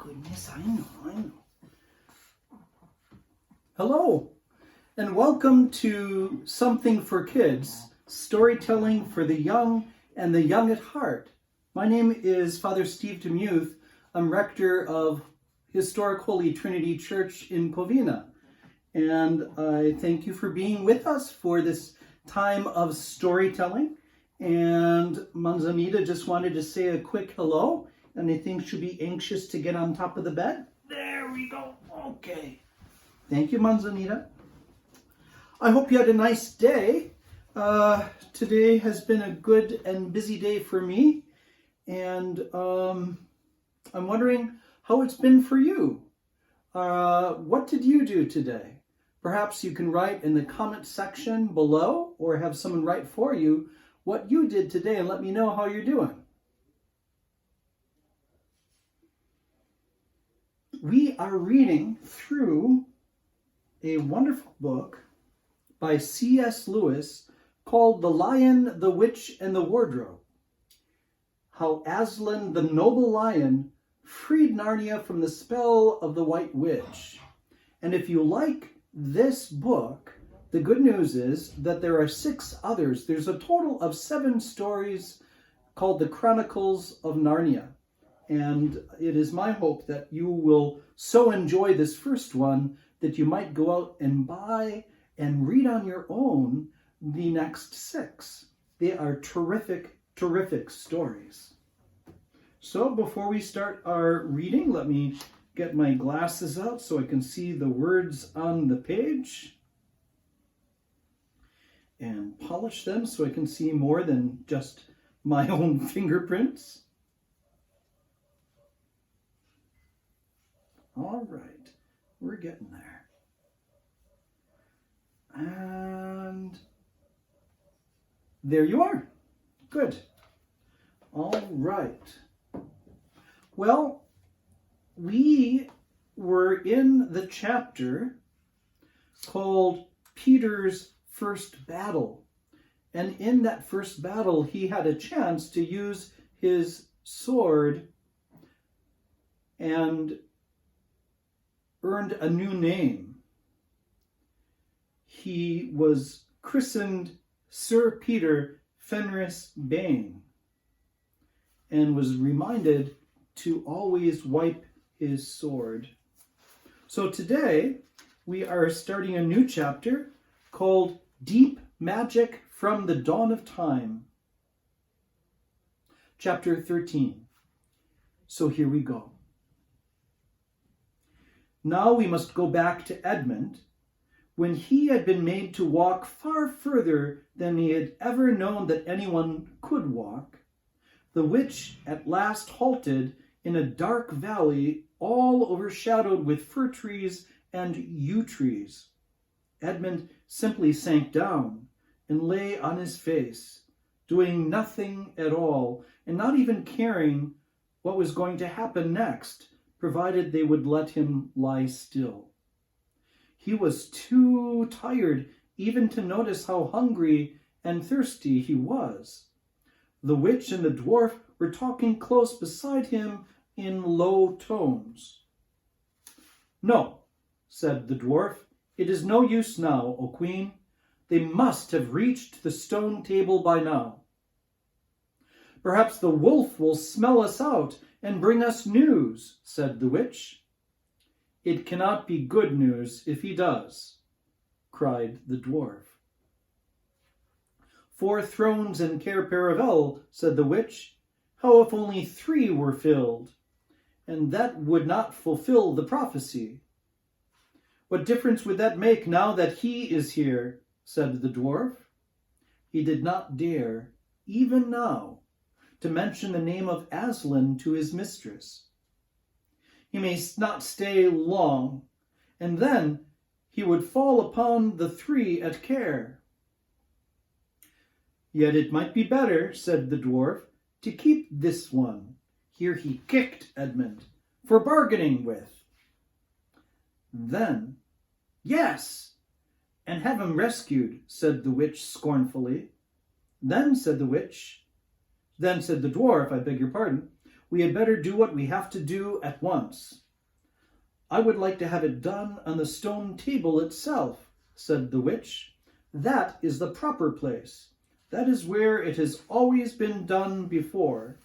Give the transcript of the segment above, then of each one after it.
goodness, I know. Hello, and welcome to Something for Kids, storytelling for the young and the young at heart. My name is Father Steve Demuth. I'm rector of Historic Holy Trinity Church in Covina. And I thank you for being with us for this time of storytelling. And Manzanita just wanted to say a quick hello. And I think she'll be anxious to get on top of the bed. There we go. Okay. Thank you, Manzanita. I hope you had a nice day. Today has been a good and busy day for me. And I'm wondering how it's been for you. What did you do today? Perhaps you can write in the comment section below or have someone write for you what you did today and let me know how you're doing. We are reading through a wonderful book by C.S. Lewis called The Lion, the Witch, and the Wardrobe. How Aslan, the noble lion, freed Narnia from the spell of the White Witch. And if you like this book, the good news is that there are 6 others. There's a total of 7 stories called the Chronicles of Narnia. And it is my hope that you will so enjoy this first one that you might go out and buy and read on your own the next 6. They are terrific, terrific stories. So before we start our reading, let me get my glasses out so I can see the words on the page. And polish them so I can see more than just my own fingerprints. All right, we're getting there. And there you are. Good. All right. Well, we were in the chapter called Peter's First Battle. And in that first battle, he had a chance to use his sword and earned a new name. He was christened Sir Peter Fenris Bane and was reminded to always wipe his sword. So today we are starting a new chapter called Deep Magic from the Dawn of Time. Chapter 13. So here we go. Now we must go back to Edmund, when he had been made to walk far further than he had ever known that anyone could walk. The witch at last halted in a dark valley all overshadowed with fir trees and yew trees. Edmund simply sank down and lay on his face, doing nothing at all and not even caring what was going to happen next, provided they would let him lie still. He was too tired even to notice how hungry and thirsty he was. The witch and the dwarf were talking close beside him in low tones. "No," said the dwarf, "it is no use now, O Queen. They must have reached the stone table by now." "Perhaps the wolf will smell us out and bring us news," said the witch. "It cannot be good news if he does," cried the dwarf. "4 thrones and Cair Paravel," said the witch. "How if only 3 were filled? And that would not fulfill the prophecy." "What difference would that make now that he is here?" said the dwarf. He did not dare, even now, to mention the name of Aslan to his mistress. He may not stay long, and then he would fall upon the 3 at Cair. "Yet it might be better," said the dwarf, "to keep this one," here he kicked Edmund, "for bargaining with." Then, "Yes, and have him rescued," said the witch scornfully. Then said the dwarf, We had better do what we have to do at once." "I would like to have it done on the stone table itself," said the witch. "That is the proper place. That is where it has always been done before."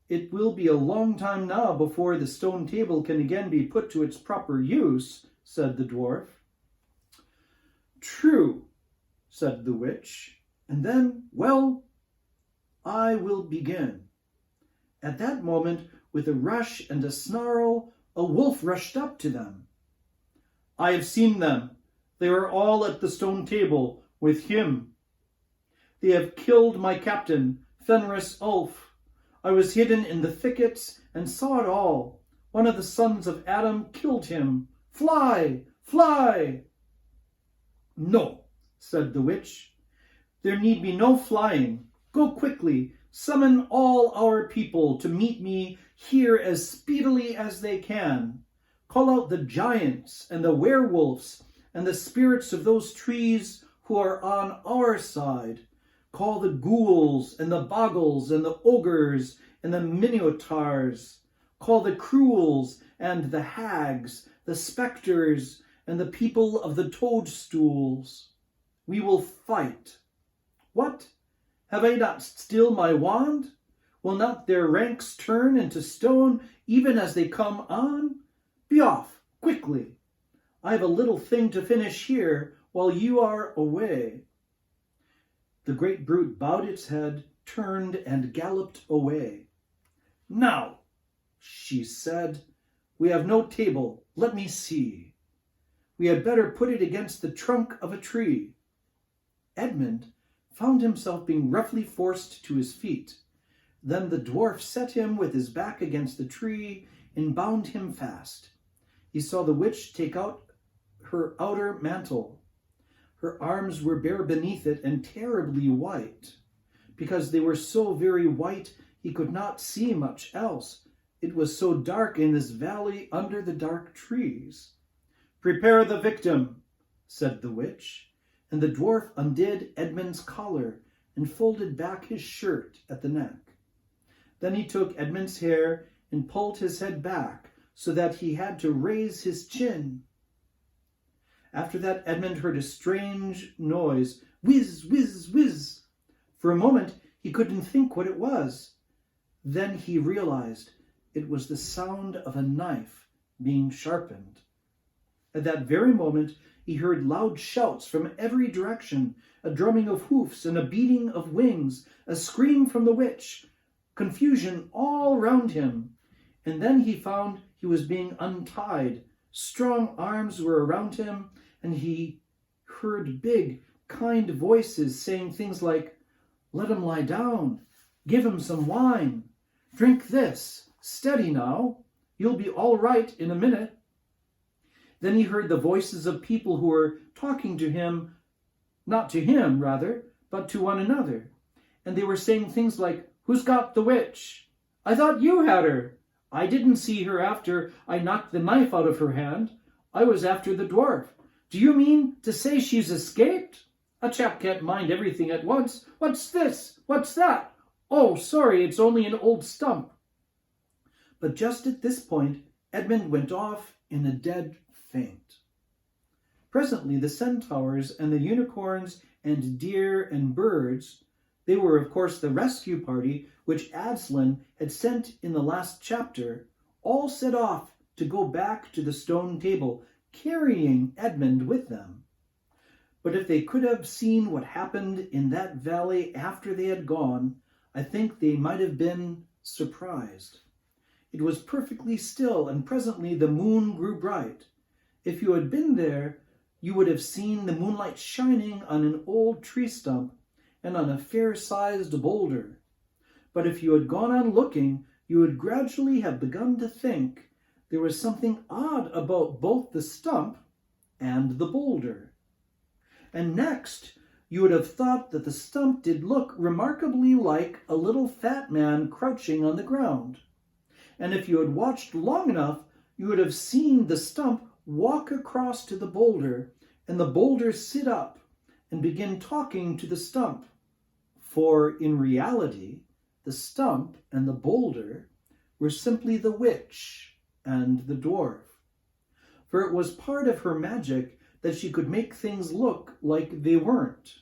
"It will be a long time now before the stone table can again be put to its proper use," said the dwarf. "True," said the witch, "and then, well, I will begin." At that moment, with a rush and a snarl, a wolf rushed up to them. "I have seen them. They are all at the stone table with him. They have killed my captain, Fenris Ulf. I was hidden in the thickets and saw it all. One of the sons of Adam killed him. Fly, fly!" "No," said the witch. "There need be no flying. Go quickly. Summon all our people to meet me here as speedily as they can. Call out the giants and the werewolves and the spirits of those trees who are on our side. Call the ghouls and the bogles and the ogres and the minotaurs. Call the cruels and the hags, the spectres and the people of the toadstools. We will fight. What? Have I not still my wand? Will not their ranks turn into stone even as they come on? Be off, quickly. I have a little thing to finish here while you are away." The great brute bowed its head, turned, and galloped away. "Now," she said, "we have no table. Let me see. We had better put it against the trunk of a tree." Edmund found himself being roughly forced to his feet. Then the dwarf set him with his back against the tree and bound him fast. He saw the witch take out her outer mantle. Her arms were bare beneath it and terribly white. Because they were so very white, he could not see much else. It was so dark in this valley under the dark trees. "Prepare the victim," said the witch. And the dwarf undid Edmund's collar and folded back his shirt at the neck. Then he took Edmund's hair and pulled his head back so that he had to raise his chin. After that, Edmund heard a strange noise, whiz, whiz, whiz. For a moment, he couldn't think what it was. Then he realized it was the sound of a knife being sharpened. At that very moment, he heard loud shouts from every direction, a drumming of hoofs and a beating of wings, a scream from the witch, confusion all round him. And then he found he was being untied. Strong arms were around him, and he heard big, kind voices saying things like, "Let him lie down. Give him some wine. Drink this. Steady now. You'll be all right in a minute." Then he heard the voices of people who were talking to him, not to him, rather, but to one another. And they were saying things like, "Who's got the witch? I thought you had her. I didn't see her after I knocked the knife out of her hand. I was after the dwarf. Do you mean to say she's escaped? A chap can't mind everything at once. What's this? What's that? Oh, sorry, it's only an old stump." But just at this point, Edmund went off in a dead faint. Presently the centaurs and the unicorns and deer and birds, they were of course the rescue party which Aslan had sent in the last chapter, all set off to go back to the stone table, carrying Edmund with them. But if they could have seen what happened in that valley after they had gone, I think they might have been surprised. It was perfectly still, and presently the moon grew bright. If you had been there, you would have seen the moonlight shining on an old tree stump and on a fair-sized boulder. But if you had gone on looking, you would gradually have begun to think there was something odd about both the stump and the boulder. And next, you would have thought that the stump did look remarkably like a little fat man crouching on the ground. And if you had watched long enough, you would have seen the stump walk across to the boulder, and the boulder sit up and begin talking to the stump. For in reality, the the stump and the boulder were simply the witch and the dwarf. For it was part of her magic that she could make things look like they weren't.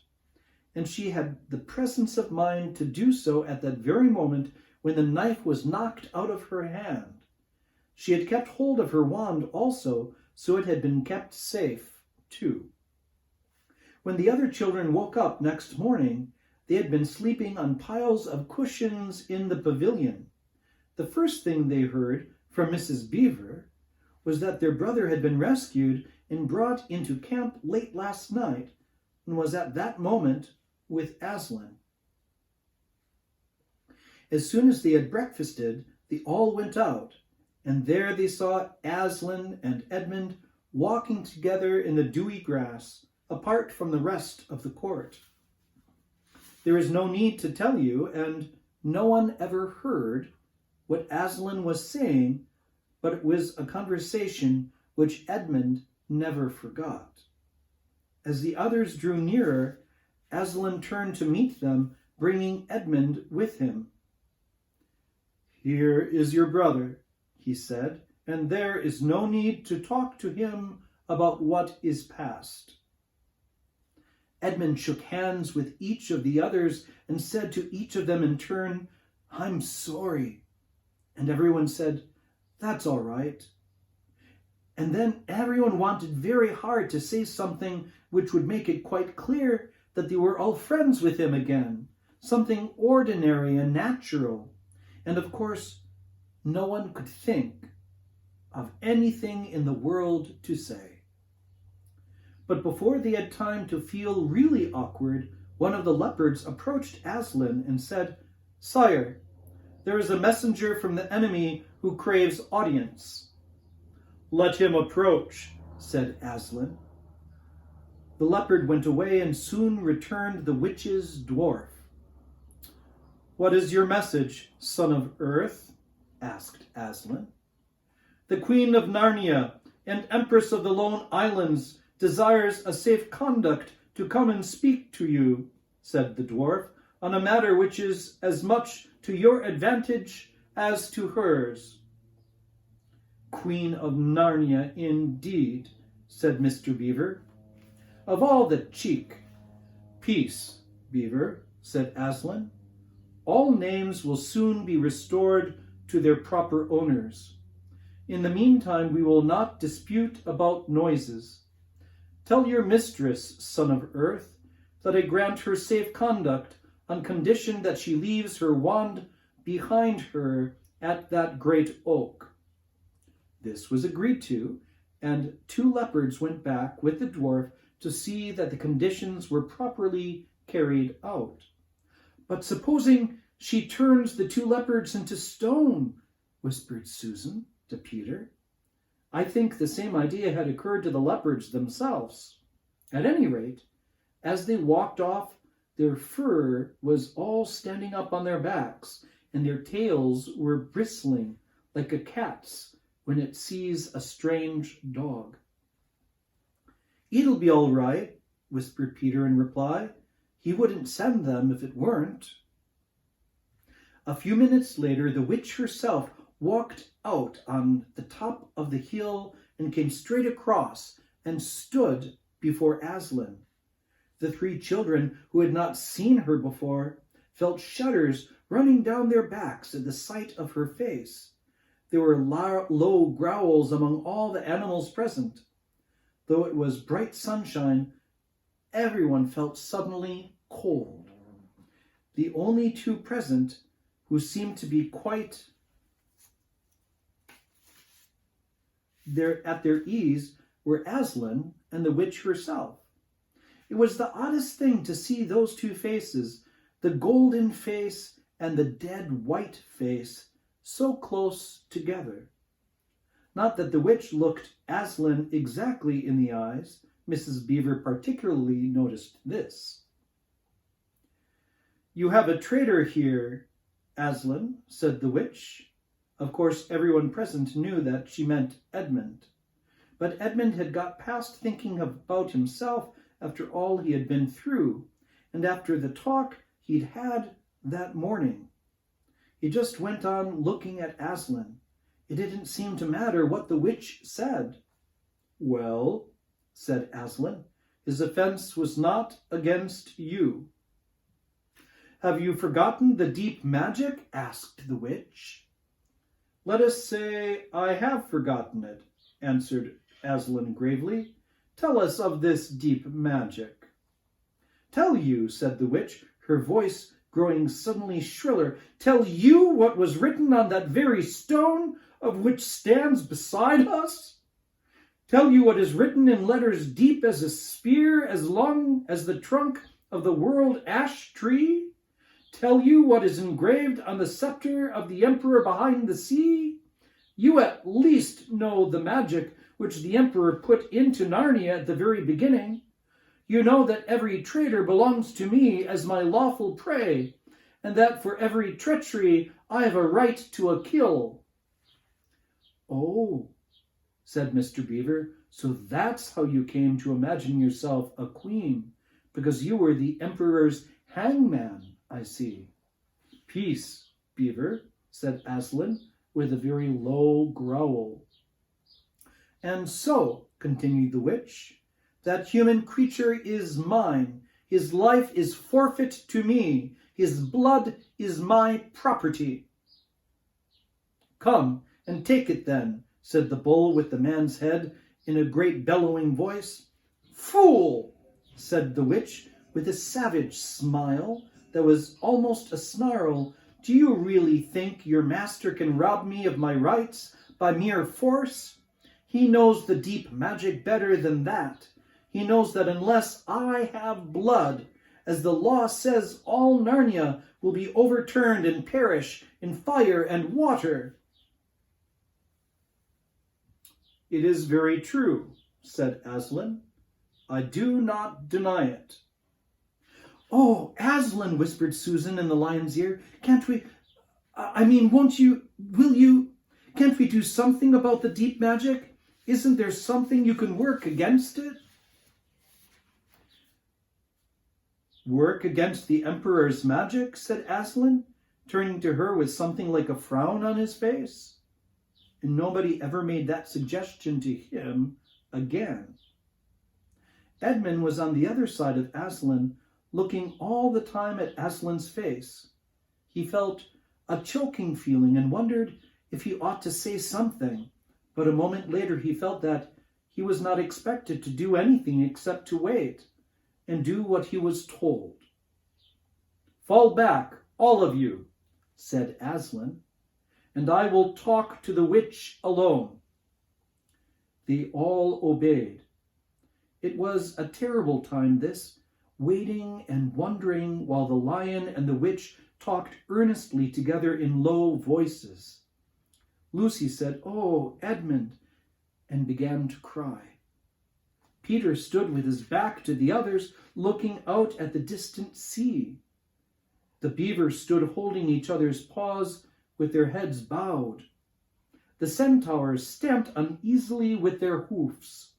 And she had the presence of mind to do so at that very moment when the knife was knocked out of her hand. She had kept hold of her wand also, so it had been kept safe, too. When the other children woke up next morning, they had been sleeping on piles of cushions in the pavilion. The first thing they heard from Mrs. Beaver was that their brother had been rescued and brought into camp late last night, and was at that moment with Aslan. As soon as they had breakfasted, they all went out, and there they saw Aslan and Edmund walking together in the dewy grass, apart from the rest of the court. There is no need to tell you, and no one ever heard what Aslan was saying, but it was a conversation which Edmund never forgot. As the others drew nearer, Aslan turned to meet them, bringing Edmund with him. "Here is your brother," he said, "and there is no need to talk to him about what is past." Edmund shook hands with each of the others and said to each of them in turn, "I'm sorry." And everyone said, "That's all right." And then everyone wanted very hard to say something which would make it quite clear that they were all friends with him again, something ordinary and natural. And of course, no one could think of anything in the world to say. But before they had time to feel really awkward, one of the leopards approached Aslan and said, "Sire, there is a messenger from the enemy who craves audience." "Let him approach," said Aslan. The leopard went away, and soon returned the witch's dwarf. "What is your message, son of earth?" asked Aslan. "The Queen of Narnia and Empress of the Lone Islands desires a safe conduct to come and speak to you," said the dwarf, "on a matter which is as much to your advantage as to hers." "Queen of Narnia, indeed," said Mr. Beaver. "Of all the cheek." "Peace, Beaver," said Aslan. "All names will soon be restored to their proper owners. In the meantime, we will not dispute about noises. Tell your mistress, son of earth, that I grant her safe conduct on condition that she leaves her wand behind her at that great oak." This was agreed to, and 2 leopards went back with the dwarf to see that the conditions were properly carried out. "But supposing she turns the 2 leopards into stone," whispered Susan to Peter. I think the same idea had occurred to the leopards themselves. At any rate, as they walked off, their fur was all standing up on their backs, and their tails were bristling like a cat's when it sees a strange dog. "It'll be all right," whispered Peter in reply. "He wouldn't send them if it weren't." A few minutes later, the witch herself walked out on the top of the hill and came straight across and stood before Aslan. The 3 children, who had not seen her before, felt shudders running down their backs at the sight of her face. There were low growls among all the animals present. Though it was bright sunshine, everyone felt suddenly cold. The only 2 present who seemed to be quite at their ease were Aslan and the witch herself. It was the oddest thing to see those 2 faces, the golden face and the dead white face, so close together. Not that the witch looked Aslan exactly in the eyes. Mrs. Beaver particularly noticed this. "You have a traitor here, Aslan," said the witch. Of course, everyone present knew that she meant Edmund. But Edmund had got past thinking about himself after all he had been through, and after the talk he'd had that morning. He just went on looking at Aslan. It didn't seem to matter what the witch said. "Well," said Aslan, "his offense was not against you." "Have you forgotten the deep magic?" asked the witch. "Let us say I have forgotten it," answered Aslan gravely. "Tell us of this deep magic." "Tell you," said the witch, her voice growing suddenly shriller, "tell you what was written on that very stone of which stands beside us? Tell you what is written in letters deep as a spear, as long as the trunk of the world ash tree? Tell you what is engraved on the scepter of the emperor behind the sea? You at least know the magic which the emperor put into Narnia at the very beginning. You know that every traitor belongs to me as my lawful prey, and that for every treachery I have a right to a kill." "Oh," said Mr. Beaver, "so that's how you came to imagine yourself a queen, because you were the emperor's hangman, I see." "Peace, Beaver," said Aslan, with a very low growl. "And so," continued the witch, "that human creature is mine. His life is forfeit to me. His blood is my property." "Come and take it then," said the bull with the man's head in a great bellowing voice. "Fool!" said the witch with a savage smile that was almost a snarl. "Do you really think your master can rob me of my rights by mere force? He knows the deep magic better than that. He knows that unless I have blood, as the law says, all Narnia will be overturned and perish in fire and water." "It is very true," said Aslan. "I do not deny it." "Oh, Aslan," whispered Susan in the lion's ear, can't we do something about the deep magic? Isn't there something you can work against it?" "Work against the emperor's magic?" said Aslan, turning to her with something like a frown on his face. And nobody ever made that suggestion to him again. Edmund was on the other side of Aslan, looking all the time at Aslan's face. He felt a choking feeling and wondered if he ought to say something, but a moment later he felt that he was not expected to do anything except to wait and do what he was told. "Fall back, all of you," said Aslan, "and I will talk to the witch alone." They all obeyed. It was a terrible time, this, waiting and wondering while the lion and the witch talked earnestly together in low voices. Lucy said, "Oh, Edmund," and began to cry. Peter stood with his back to the others, looking out at the distant sea. The beavers stood holding each other's paws with their heads bowed. The centaurs stamped uneasily with their hoofs.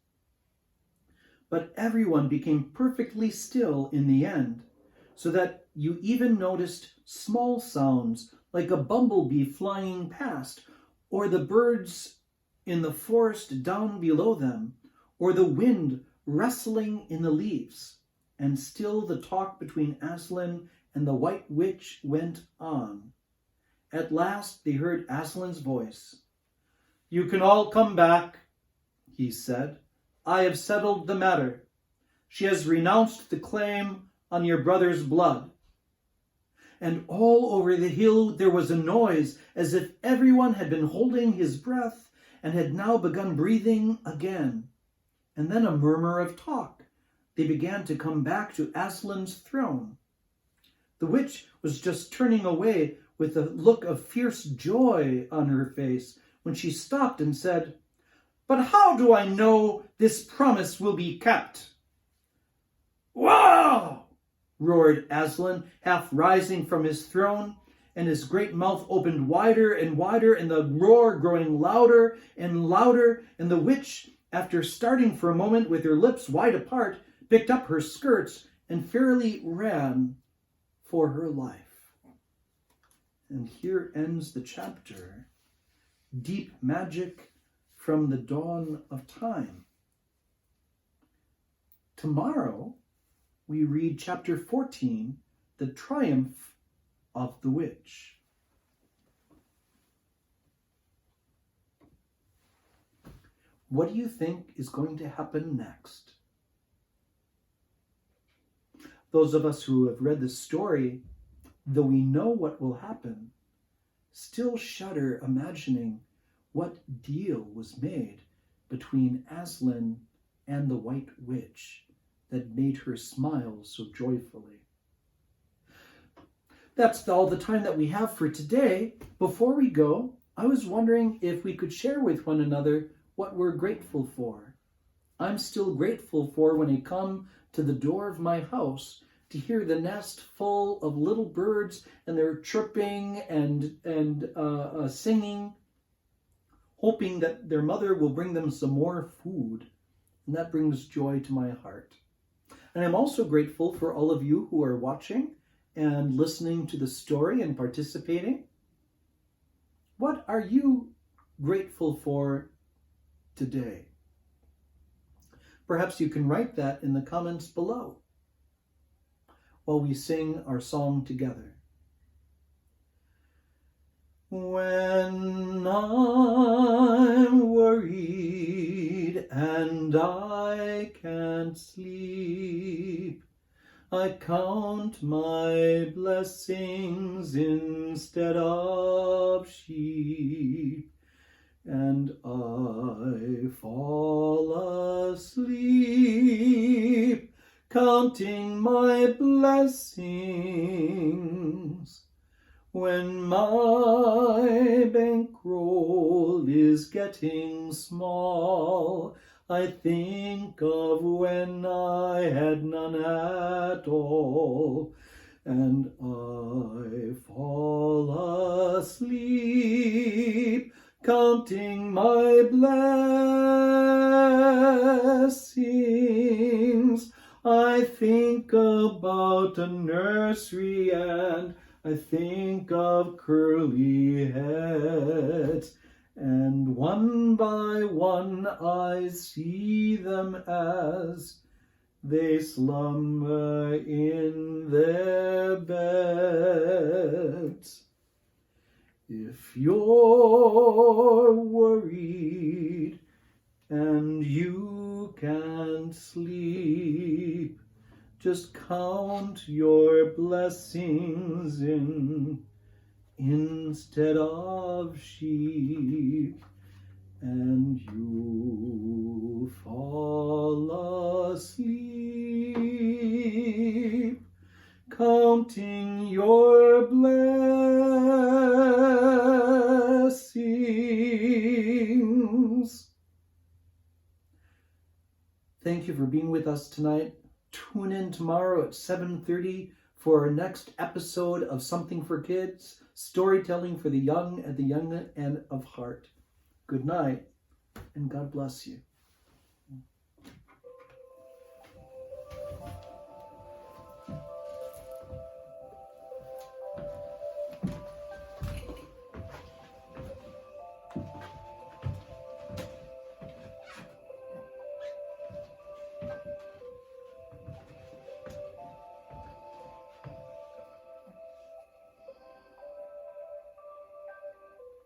But everyone became perfectly still in the end, so that you even noticed small sounds like a bumblebee flying past, or the birds in the forest down below them, or the wind rustling in the leaves. And still the talk between Aslan and the White Witch went on. At last they heard Aslan's voice. "You can all come back," he said. "I have settled the matter. She has renounced the claim on your brother's blood." And all over the hill there was a noise, as if everyone had been holding his breath and had now begun breathing again. And then a murmur of talk. They began to come back to Aslan's throne. The witch was just turning away with a look of fierce joy on her face when she stopped and said, "But how do I know this promise will be kept?" "Wow!" roared Aslan, half rising from his throne, and his great mouth opened wider and wider, and the roar growing louder and louder, and the witch, after starting for a moment with her lips wide apart, picked up her skirts and fairly ran for her life. And here ends the chapter, Deep Magic from the Dawn of Time. Tomorrow, we read chapter 14, The Triumph of the Witch. What do you think is going to happen next? Those of us who have read the story, though we know what will happen, still shudder imagining what deal was made between Aslan and the White Witch that made her smile so joyfully. That's all the time that we have for today. Before we go, I was wondering if we could share with one another what we're grateful for. I'm still grateful for when I come to the door of my house to hear the nest full of little birds, and they're chirping and singing, hoping that their mother will bring them some more food. And that brings joy to my heart. And I'm also grateful for all of you who are watching and listening to the story and participating. What are you grateful for today? Perhaps you can write that in the comments below while we sing our song together. When I'm worried and I can't sleep, I count my blessings instead of sheep, and I fall asleep, counting my blessings. When my bankroll is getting small, I think of when I had none at all, and I fall asleep, counting my blessings. I think about a nursery and I think of curly heads, and one by one I see them as they slumber in their beds. If you're worried and you can't sleep, just count your blessings instead of sheep, and you fall asleep, counting your blessings. Thank you for being with us tonight. Tune in tomorrow at 7:30 for our next episode of Something for Kids, storytelling for the young and the young and of heart. Good night, and God bless you.